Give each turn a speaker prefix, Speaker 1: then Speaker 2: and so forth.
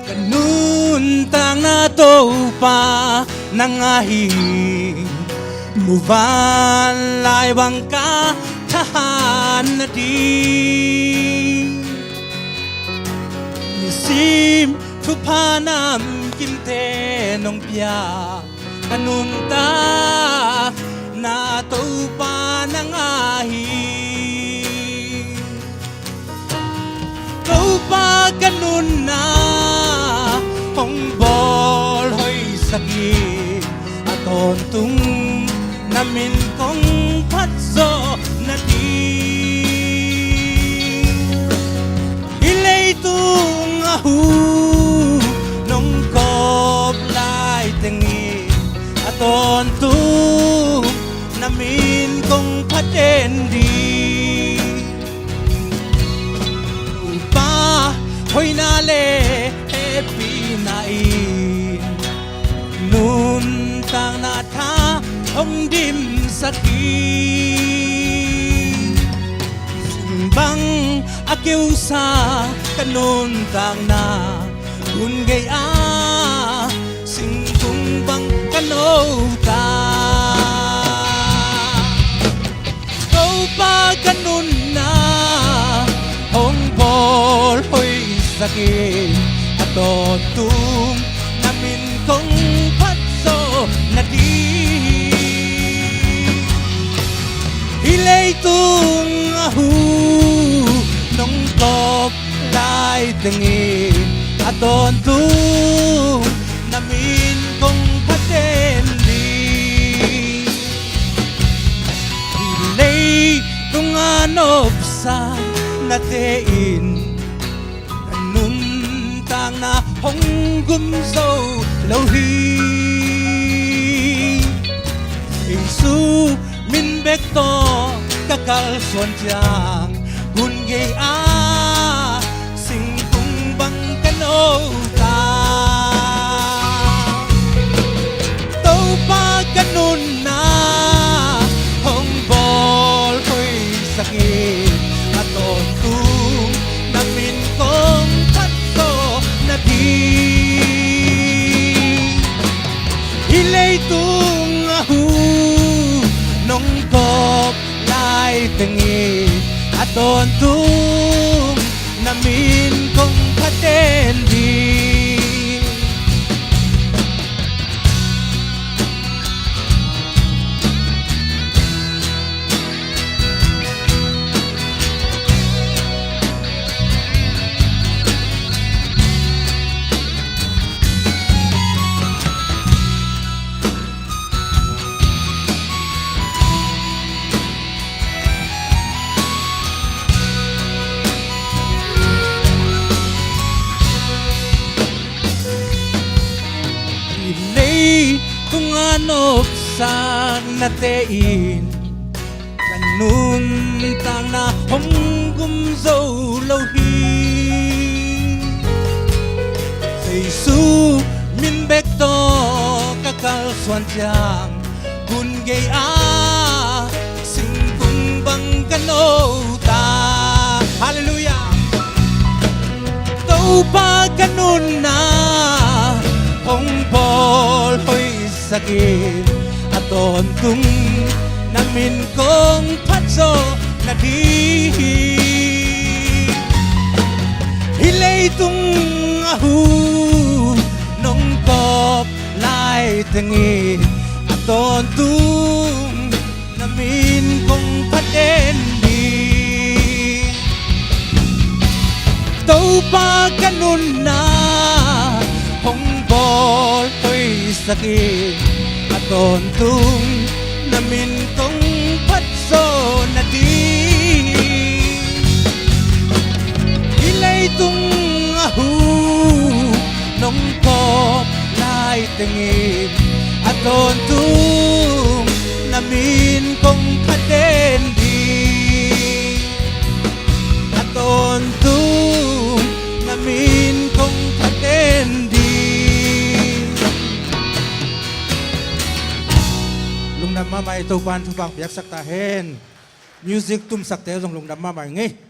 Speaker 1: Kanuntang nato pa nangahing muban laibang ka tahan na di nisim tupanam kimte nong pia kanunta nato pa nangahing kau pa ganun na hong bol hoy sakit aton tung namin kong patso na di ilay tung ahu nong kop lai tengi aton tung namin kong patendi hoy nale happy nain nun tang na tha hong dim sakit simbang akiu sa kanun tang na kun gay a sing tung bang kano ta kau pa kanun na hong bol hoy sakit ato tung namin kong patso na di hilay tung ahu nong kop lai tengi ato tung namin kong patendi hilay tung anop sa natein tang na hong gumso lâu hi Isu min bek to kakal suan chang gun gay a sing kung bang kano ta tau pa ganun na hong bol hoy sakit aton tung namin kong hilay tung ahu nong kop lai tengi aton tung namin kong patendi kung anop sa natein kanun tang na hong gumzo lâu hi Isu min bek to kakal suan chang kun gay a sing kung bang kano ta hallelujah tau pa kanun na hong bol hoy sakit aton tung namin kong patso na di hilay tung ahu nong kop lai tengi aton tung namin kong patendi tau pa ganun na hong bol hoy sakit aton tung namin kong patso na di hilay tung ahu nong kop lai tengi aton tung namin kong patendi aton tung namin kong patendi lung nam ma mai to pan thu bang piak sak ta hen music tum sak te jong lung nam ma mai nge